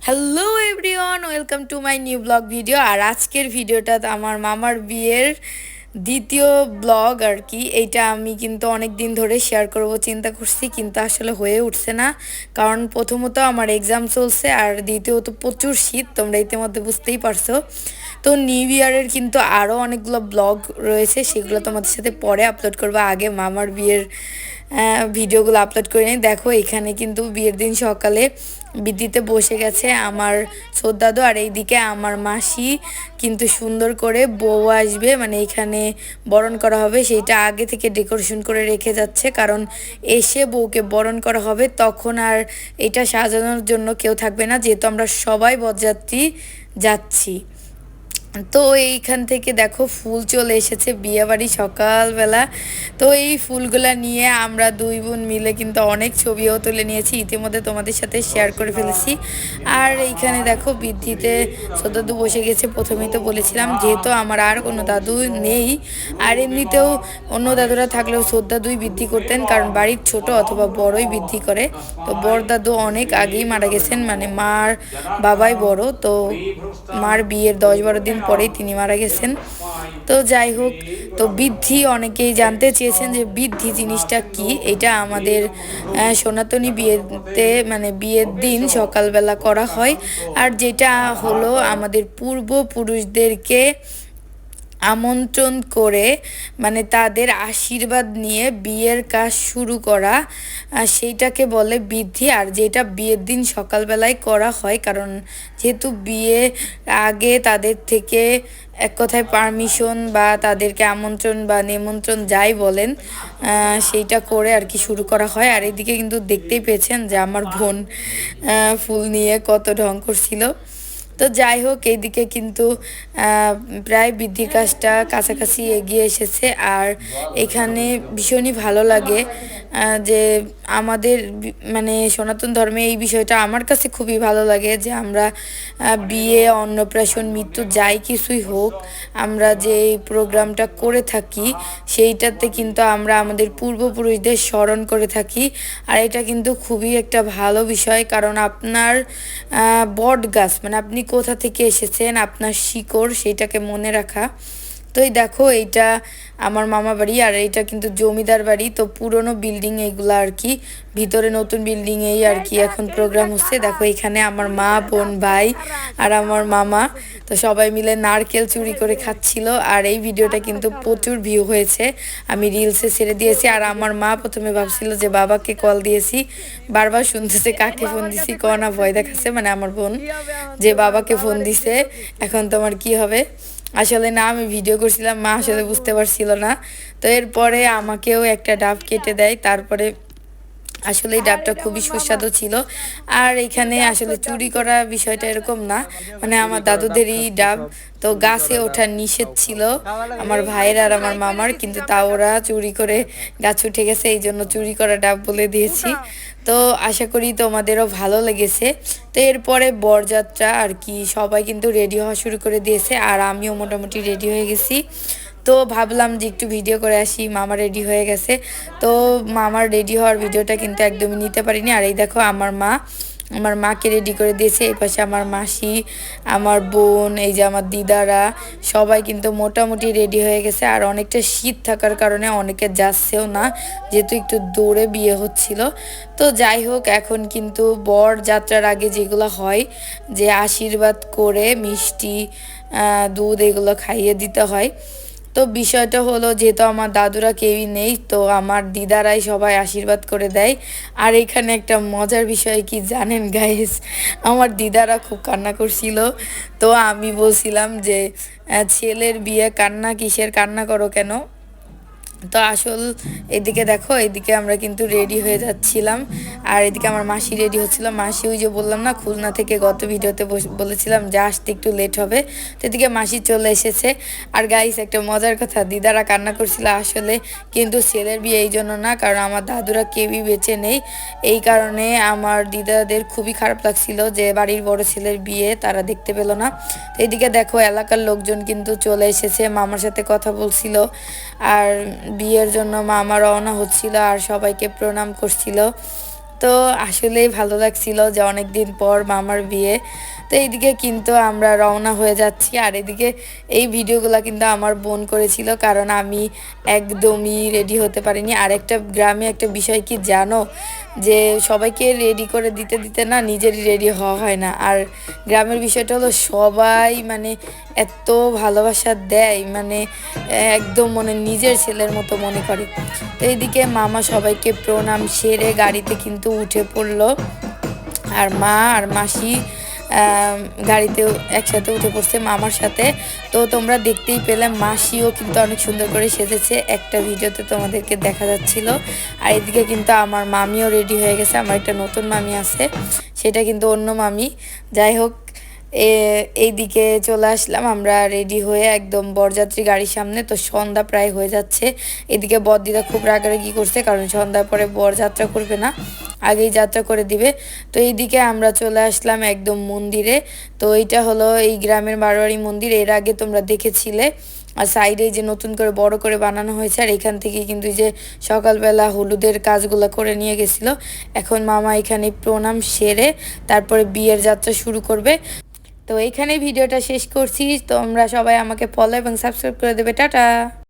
Hello everyone, welcome to my new blog video. আর আজকের ভিডিওটা আমার মামার বিয়ের দ্বিতীয় ব্লগ আর কি। এইটা আমি কিন্তু অনেক দিন ধরে শেয়ার করব চিন্তা করছি, কিন্তু আসলে হয়ে উঠছে না। কারণ প্রথমত আমার এক্সাম চলছে, আর দ্বিতীয়ত প্রচুর শীত, তোমরা ইতিমধ্যে বুঝতেই পারছো। তো নিউ ইয়ারের কিন্তু আরও অনেকগুলো ব্লগ রয়েছে, সেগুলো তোমাদের সাথে পরে আপলোড করবো। আগে মামার বিয়ের ভিডিওগুলো আপলোড করে নিই। দেখো এখানে কিন্তু বিয়ের দিন সকালে বিদ্যুতে বসে গেছে আমার ছোটদাদু, আর এইদিকে আমার মাসি কিন্তু সুন্দর করে বউ আসবে, মানে এখানে বরণ করা হবে, সেইটা আগে থেকে ডেকোরেশন করে রেখে যাচ্ছে। কারণ এসে বউকে বরণ করা হবে, তখন আর এটা সাজানোর জন্য কেউ থাকবে না, যেহেতু আমরা সবাই বরযাত্রী যাচ্ছি। তো এইখান থেকে দেখো ফুল চলে এসেছে বিয়েবাড়ি সকালবেলা। তো এই ফুলগুলা নিয়ে আমরা দুই বোন মিলে কিন্তু অনেক ছবিও তুলে নিয়েছি, ইতিমধ্যে তোমাদের সাথে শেয়ার করে ফেলেছি। আর এইখানে দেখো বৃদ্ধিতে দাদু বসে গেছে। প্রথমেই তো বলেছিলাম, যেহেতু আমার আর কোনো দাদু নেই, আর এমনিতেও অন্য দাদুরা থাকলেও দাদুই বৃদ্ধি করতেন, কারণ বাড়ির ছোট অথবা বড়ই বৃদ্ধি করে। তো বড় দাদু অনেক আগেই মারা গেছেন, মানে মার বাবাই বড়, তো মার বিয়ের 10-12 দিন পরেই তিনি মারা গেছেন। তো যাই হোক, তো বৃদ্ধি অনেকেই জানতে চেয়েছেন যে বৃদ্ধি জিনিসটা কি। এটা আমাদের সনাতনী বিয়েতে, মানে বিয়ের দিন সকালবেলা করা হয়। আর যেটা হলো আমাদের পূর্বপুরুষদেরকে আমন্ত্রণ করে, মানে তাদের আশীর্বাদ নিয়ে বিয়ের কাজ শুরু করা, সেইটাকে বলে বৃদ্ধি। আর যেটা বিয়ের দিন সকালবেলায় করা হয়, কারণ যেহেতু বিয়ে আগে তাদের থেকে এক কথায় পারমিশন বা তাদেরকে আমন্ত্রণ বা নিমন্ত্রণ যাই বলেন, সেইটা করে আর কি শুরু করা হয়। আর এদিকে কিন্তু দেখতেই পেয়েছেন যে আমার বোন ফুল নিয়ে কত ঢং করছিল। তো যাই হোক, এইদিকে কিন্তু প্রায় বৃদ্ধির কাজটা কাছাকাছি এগিয়ে এসেছে। আর এখানে ভীষণই ভালো লাগে যে আমাদের মানে সনাতন ধর্মে এই বিষয়টা আমার কাছে খুবই ভালো লাগে, যে আমরা বিয়ে, অন্নপ্রাশন, মৃত্যু যাই কিছুই হোক, আমরা যে প্রোগ্রামটা করে থাকি সেইটাতে কিন্তু আমরা আমাদের পূর্বপুরুষদের স্মরণ করে থাকি। আর এটা কিন্তু খুবই একটা ভালো বিষয়, কারণ আপনার বট গাছ, মানে আপনি কোথা থেকে এসেছেন, আপনার শিকড়, সেইটাকে মনে রাখা। তো এই দেখো, এইটা আমার মামা বাড়ি, আর এইটা কিন্তু জমিদার বাড়ি। তো পুরনো বিল্ডিং এইগুলো আর কি, ভিতরে নতুন বিল্ডিং এই আর কি এখন প্রোগ্রাম হচ্ছে। দেখো এখানে আমার মা, বোন, ভাই আর আমার মামা, তো সবাই মিলে নারকেল চুরি করে খাচ্ছিল। আর এই ভিডিওটা কিন্তু প্রচুর ভিউ হয়েছে, আমি রিলসে ছেড়ে দিয়েছি। আর আমার মা প্রথমে ভাবছিল যে বাবাকে কল দিয়েছি, বারবার শুনতেছে কাকে ফোন দিছি, কনা ভয় দেখাচ্ছে, মানে আমার বোন, যে বাবাকে ফোন দিছে, এখন তোমার কি হবে। আসলে না, আমি ভিডিও করছিলাম, মা আসলে বুঝতে পারছিল না। তো এরপরে আমাকেও একটা ডাব কেটে দেয়, তারপরে আসলে এই ডাবটা খুবই সুস্বাদু ছিল। আর এখানে আসলে চুরি করা বিষয়টা এরকম না, মানে আমার দাদুদেরই ডাব, তো গাছে ওঠা নিষেধ ছিল আমার ভাইয়ের আর আমার মামার, কিন্তু তাও ওরা চুরি করে গাছ উঠে গেছে, এই জন্য চুরি করা ডাব বলে দিয়েছি। তো আশা করি তোমাদেরও ভালো লেগেছে। তো এরপরে বরযাত্রা আর কি, সবাই কিন্তু রেডি হওয়া শুরু করে দিয়েছে, আর আমিও মোটামুটি রেডি হয়ে গেছি। তো ভাবলাম যে একটু ভিডিও করে আসি, মামা রেডি হয়ে গেছে। তো মামার রেডি হওয়ার ভিডিওটা কিন্তু একদমই নিতে পারিনি। আর এই দেখো আমার মা, আমার মাকে রেডি করে দিয়েছে, এই পাশে আমার মাসি, আমার বোন, এই যে আমার দিদারা, সবাই কিন্তু মোটামুটি রেডি হয়ে গেছে। আর অনেকটা শীত থাকার কারণে অনেকে যাচ্ছেও না, যেহেতু একটু দৌড়ে বিয়ে হচ্ছিল। তো যাই হোক, এখন কিন্তু বর যাত্রার আগে যেগুলো হয়, যে আশীর্বাদ করে মিষ্টি, দুধ এগুলো খাইয়ে দিতে হয়। তো বিষয়টা হলো, যেহেতু আমার দাদুরা কেউই নেই, তো আমার দিদারাই সবাই আশীর্বাদ করে দেয়। আর এখানে একটা মজার বিষয় কি জানেন গাইস, আমার দিদারা খুব কান্না করছিল। তো আমি বলছিলাম যে ছেলের বিয়ে, কান্না কিসের, কান্না করো কেন। তো আসল এদিকে দেখো, এদিকে আমরা কিন্তু রেডি হয়ে যাচ্ছিলাম, আর এদিকে আমার মাসি রেডি হচ্ছিল। মাসি, ওই যে বললাম না, খুলনা থেকে গত ভিডিওতে বলেছিলাম যে আসতে একটু লেট হবে, তো এদিকে মাসি চলে এসেছে। আর গাইস, একটা মজার কথা, দিদারা কান্না করছিল আসলে কিন্তু ছেলের বিয়ে এই জন্য না, কারণ আমার দাদুরা কেউই বেঁচে নেই। এই কারণে আমার দিদাদের খুবই খারাপ লাগছিল যে বাড়ির বড় ছেলের বিয়ে তারা দেখতে পেল না। তো এদিকে দেখো, এলাকার লোকজন কিন্তু চলে এসেছে, মামার সাথে কথা বলছিল, আর বিয়ের জন্য মামা রওনা হচ্ছিল আর সবাইকে প্রণাম করছিল। তো আসলেই ভালো লাগছিল যে অনেক দিন পর মামার বিয়ে। তো এইদিকে কিন্তু আমরা রওনা হয়ে যাচ্ছি, আর এদিকে এই ভিডিওগুলো কিন্তু আমার বোন করেছিল, কারণ আমি একদমই রেডি হতে পারিনি। আর একটা গ্রামে একটা বিষয় কি জানো, যে সবাইকে রেডি করে দিতে দিতে না নিজেরই রেডি হওয়া হয় না। আর গ্রামের বিষয়টা হলো সবাই মানে এত ভালোবাসা দেয়, মানে একদম মনে নিজের ছেলের মতো মনে করে। তো এইদিকে মামা সবাইকে প্রণাম সেরে গাড়িতে কিন্তু উঠে পড়লো, আর মা আর মাসি গাড়িতেও একসাথে উঠে পড়ছে মামার সাথে। তো তোমরা দেখতেই পেলে মাসিও কিন্তু অনেক সুন্দর করে সেজেছে, একটা ভিডিওতে তোমাদেরকে দেখা যাচ্ছিল। আর এদিকে কিন্তু আমার মামিও রেডি হয়ে গেছে, আমার একটা নতুন মামি আছে, সেটা কিন্তু অন্য মামি। যাই হোক, এইদিকে চলে আসলাম আমরা রেডি হয়ে একদম বরযাত্রী গাড়ির সামনে। তো সন্ধ্যা প্রায় হয়ে যাচ্ছে। এদিকে বরদিদা খুব রাগারাগি করছে, কারণ সন্ধ্যার পরে বর যাত্রা করবে না, আগেই যাত্রা করে দিবে। তো এইদিকে আমরা চলে আসলাম একদম মন্দিরে। তো এইটা হলো এই গ্রামের বারোয়ারি মন্দির, এর আগে তোমরা দেখেছিলে। আর সাইডে যে নতুন করে বড় করে বানানো হয়েছে, আর এখান থেকে কিন্তু যে সকালবেলা হলুদের কাজগুলো করে নিয়ে গেছিল। এখন মামা এখানে প্রণাম সেরে তারপরে বিয়ের যাত্রা শুরু করবে। তো এইখানেই ভিডিওটা শেষ করছি। তোমরা সবাই আমাকে ফলো এবং সাবস্ক্রাইব করে দেবে। টাটা।